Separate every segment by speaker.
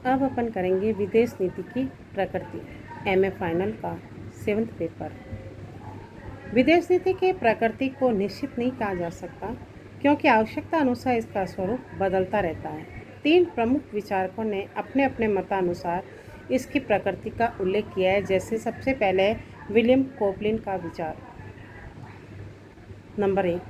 Speaker 1: अब अपन करेंगे विदेश नीति की प्रकृति, एमए फाइनल का 7th पेपर। विदेश नीति की प्रकृति को निश्चित नहीं कहा जा सकता क्योंकि आवश्यकता अनुसार इसका स्वरूप बदलता रहता है। 3 प्रमुख विचारकों ने अपने अपने मतानुसार इसकी प्रकृति का उल्लेख किया है। जैसे सबसे पहले विलियम कोपलिन का विचार। नंबर 1,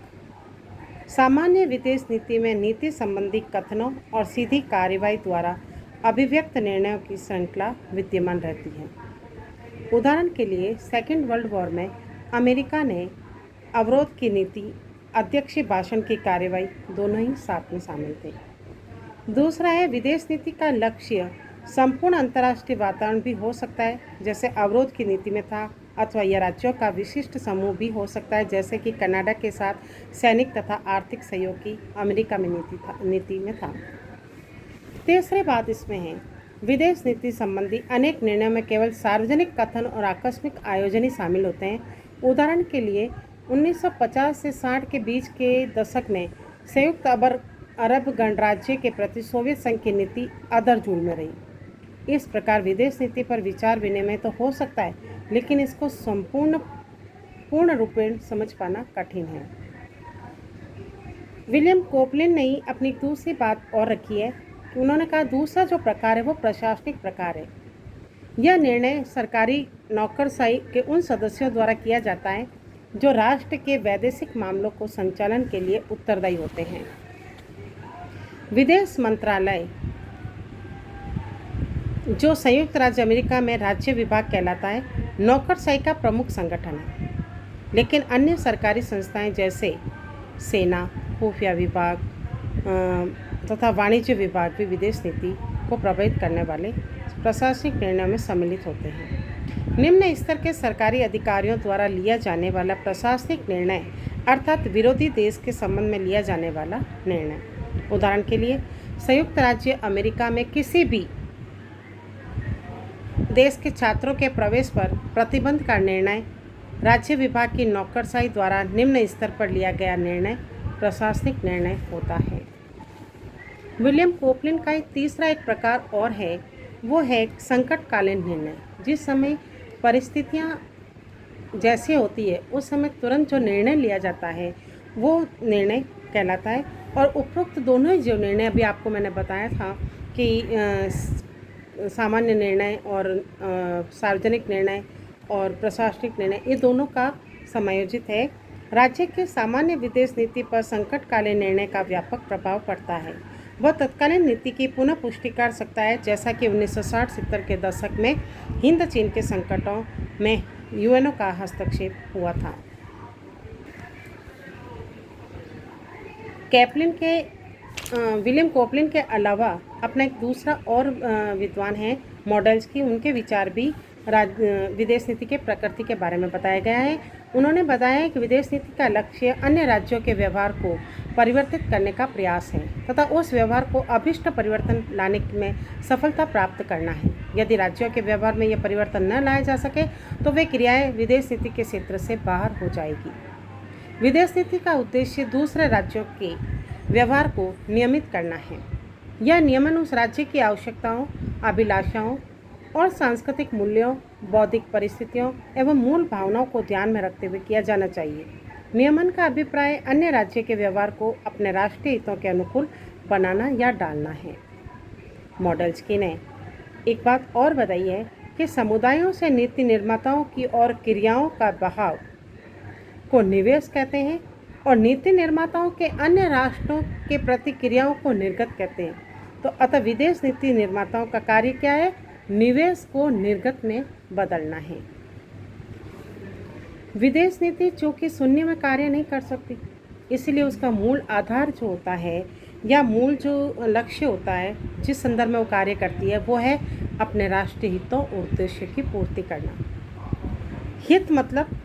Speaker 1: सामान्य विदेश नीति में नीति संबंधी कथनों और सीधी कार्रवाई द्वारा अभिव्यक्त निर्णयों की श्रृंखला विद्यमान रहती है। उदाहरण के लिए सेकेंड वर्ल्ड वॉर में अमेरिका ने अवरोध की नीति, अध्यक्षीय भाषण की कार्रवाई दोनों ही साथ में शामिल थे। दूसरा है विदेश नीति का लक्ष्य संपूर्ण अंतर्राष्ट्रीय वातावरण भी हो सकता है, जैसे अवरोध की नीति में था, अथवा यह राज्यों का विशिष्ट समूह भी हो सकता है, जैसे कि कनाडा के साथ सैनिक तथा आर्थिक सहयोग की अमेरिका में नीति में था। तीसरी बात इसमें है, विदेश नीति संबंधी अनेक निर्णयों में केवल सार्वजनिक कथन और आकस्मिक आयोजन ही शामिल होते हैं। उदाहरण के लिए 1950 से 60 के बीच के दशक में संयुक्त अरब गणराज्य के प्रति सोवियत संघ की नीति अदरजूल में रही। इस प्रकार विदेश नीति पर विचार विनिमय तो हो सकता है, लेकिन इसको पूर्ण रूपेण समझ पाना कठिन है। विलियम कोपलिन ने अपनी दूसरी बात और रखी है कि उन्होंने कहा दूसरा जो प्रकार है वो प्रशासनिक प्रकार है। यह निर्णय सरकारी नौकरशाही के उन सदस्यों द्वारा किया जाता है जो राष्ट्र के वैदेशिक मामलों को संचालन के लिए उत्तरदायी होते हैं। विदेश मंत्रालय, जो संयुक्त राज्य अमेरिका में राज्य विभाग कहलाता है, नौकरशाही का प्रमुख संगठन है। लेकिन अन्य सरकारी संस्थाएं जैसे सेना, खुफिया विभाग तथा वाणिज्य विभाग भी विदेश नीति को प्रभावित करने वाले प्रशासनिक निर्णयों में सम्मिलित होते हैं। निम्न स्तर के सरकारी अधिकारियों द्वारा लिया जाने वाला प्रशासनिक निर्णय अर्थात विरोधी देश के संबंध में लिया जाने वाला निर्णय। उदाहरण के लिए संयुक्त राज्य अमेरिका में किसी भी देश के छात्रों के प्रवेश पर प्रतिबंध का निर्णय राज्य विभाग की नौकरशाही द्वारा निम्न स्तर पर लिया गया निर्णय प्रशासनिक निर्णय होता है। विलियम कोपलिन का तीसरा एक प्रकार और है, वो है संकटकालीन निर्णय। जिस समय परिस्थितियाँ जैसी होती है उस समय तुरंत जो निर्णय लिया जाता है वो निर्णय कहलाता है। और उपरोक्त दोनों ही जो निर्णय अभी आपको मैंने बताया था कि सामान्य निर्णय और सार्वजनिक निर्णय और प्रशासनिक निर्णय, ये दोनों का समायोजित है। राज्य के सामान्य विदेश नीति पर संकटकालीन निर्णय का व्यापक प्रभाव पड़ता है। वह तत्कालीन नीति की पुनः पुष्टि कर सकता है, जैसा कि 1960-70 के दशक में हिंद चीन के संकटों में यूएनओ का हस्तक्षेप हुआ था। विलियम कोपलिन के अलावा अपना एक दूसरा और विद्वान है मॉडल्स की, उनके विचार भी विदेश नीति के प्रकृति के बारे में बताया गया है। उन्होंने बताया है कि विदेश नीति का लक्ष्य अन्य राज्यों के व्यवहार को परिवर्तित करने का प्रयास है तथा उस व्यवहार को अभिष्ट परिवर्तन लाने में सफलता प्राप्त करना है। यदि राज्यों के व्यवहार में यह परिवर्तन न लाया जा सके तो वे क्रियाएं विदेश नीति के क्षेत्र से बाहर हो जाएगी। विदेश नीति का उद्देश्य दूसरे राज्यों के व्यवहार को नियमित करना है। यह नियमन उस राज्य की आवश्यकताओं, अभिलाषाओं और सांस्कृतिक मूल्यों, बौद्धिक परिस्थितियों एवं मूल भावनाओं को ध्यान में रखते हुए किया जाना चाहिए। नियमन का अभिप्राय अन्य राज्य के व्यवहार को अपने राष्ट्रीय हितों के अनुकूल बनाना या डालना है। मॉडल्स्की ने एक बात और बताई है कि समुदायों से नीति निर्माताओं की और क्रियाओं का बहाव को निवेश कहते हैं और नीति निर्माताओं के अन्य राष्ट्रों के प्रतिक्रियाओं को निर्गत कहते हैं। तो अतः विदेश नीति निर्माताओं का कार्य क्या है? निवेश को निर्गत में बदलना है। विदेश नीति चूँकि शून्य में कार्य नहीं कर सकती, इसलिए उसका मूल आधार जो होता है या मूल जो लक्ष्य होता है जिस संदर्भ में वो कार्य करती है वो है अपने राष्ट्रीय हितों और उद्देश्य की पूर्ति करना। हित मतलब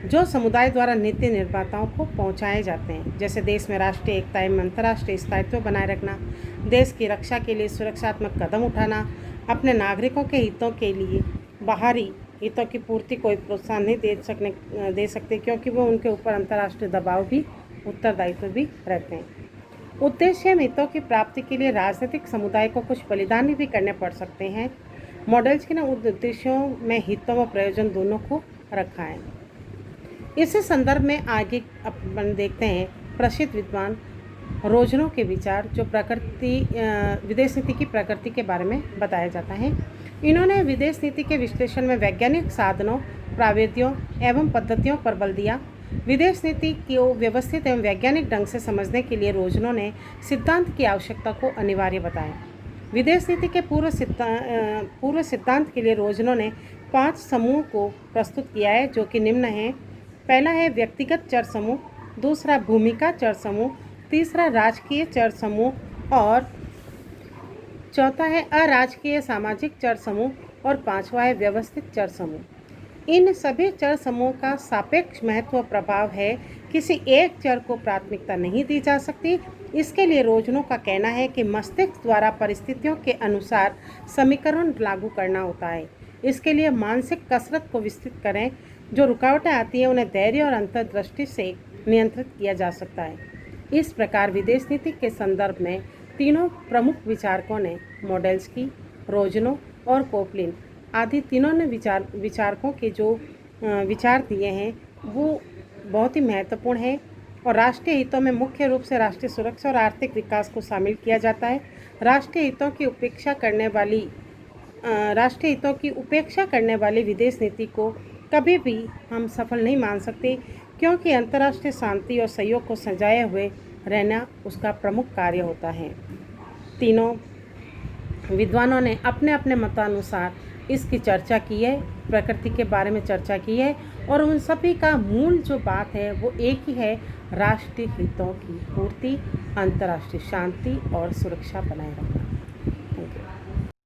Speaker 1: जो समुदाय द्वारा नीति निर्माताओं को पहुंचाए जाते हैं, जैसे देश में राष्ट्रीय एकता एवं अंतर्राष्ट्रीय स्थायित्व बनाए रखना, देश की रक्षा के लिए सुरक्षात्मक कदम उठाना, अपने नागरिकों के हितों के लिए बाहरी हितों की पूर्ति कोई प्रोत्साहन नहीं दे सकते क्योंकि वो उनके ऊपर अंतर्राष्ट्रीय दबाव भी उत्तरदायित्व भी रहते हैं। उद्देश्य हितों की प्राप्ति के लिए राजनीतिक समुदाय को कुछ बलिदान भी करने पड़ सकते हैं। मॉडल्स के उद्देश्यों में हितों व प्रयोजन दोनों को रखा है। इसी संदर्भ में आगे अपन देखते हैं प्रसिद्ध विद्वान रोजनों के विचार, जो विदेश नीति की प्रकृति के बारे में बताया जाता है। इन्होंने विदेश नीति के विश्लेषण में वैज्ञानिक साधनों, प्राविधियों एवं पद्धतियों पर बल दिया। विदेश नीति को व्यवस्थित एवं वैज्ञानिक ढंग से समझने के लिए रोजनों ने सिद्धांत की आवश्यकता को अनिवार्य बताया। विदेश नीति के पूर्व सिद्धांत के लिए रोजनों ने 5 समूह को प्रस्तुत किया है, जो कि निम्न हैं। पहला है व्यक्तिगत चर समूह, दूसरा भूमिका चर समूह, तीसरा राजकीय चर समूह और चौथा है अराजकीय सामाजिक चर समूह और पांचवा है व्यवस्थित चर समूह। इन सभी चर समूह का सापेक्ष महत्व प्रभाव है। किसी एक चर को प्राथमिकता नहीं दी जा सकती। इसके लिए रोजनों का कहना है कि मस्तिष्क द्वारा परिस्थितियों के अनुसार समीकरण लागू करना होता है। इसके लिए मानसिक कसरत को विस्तृत करें। जो रुकावटें आती हैं उन्हें धैर्य और अंतर्दृष्टि से नियंत्रित किया जा सकता है। इस प्रकार विदेश नीति के संदर्भ में तीनों प्रमुख विचारकों ने मॉडल्स्की, रोजनों और कोपलिन आदि तीनों ने विचारकों के जो विचार दिए हैं वो बहुत ही महत्वपूर्ण है और राष्ट्रीय हितों में मुख्य रूप से राष्ट्रीय सुरक्षा और आर्थिक विकास को शामिल किया जाता है। राष्ट्रीय हितों की उपेक्षा करने वाली विदेश नीति को कभी भी हम सफल नहीं मान सकते, क्योंकि अंतर्राष्ट्रीय शांति और सहयोग को सजाए हुए रहना उसका प्रमुख कार्य होता है। तीनों विद्वानों ने अपने अपने मतानुसार इसकी चर्चा की है, प्रकृति के बारे में चर्चा की है और उन सभी का मूल जो बात है वो एक ही है, राष्ट्रीय हितों की पूर्ति, अंतर्राष्ट्रीय शांति और सुरक्षा बनाए रखना।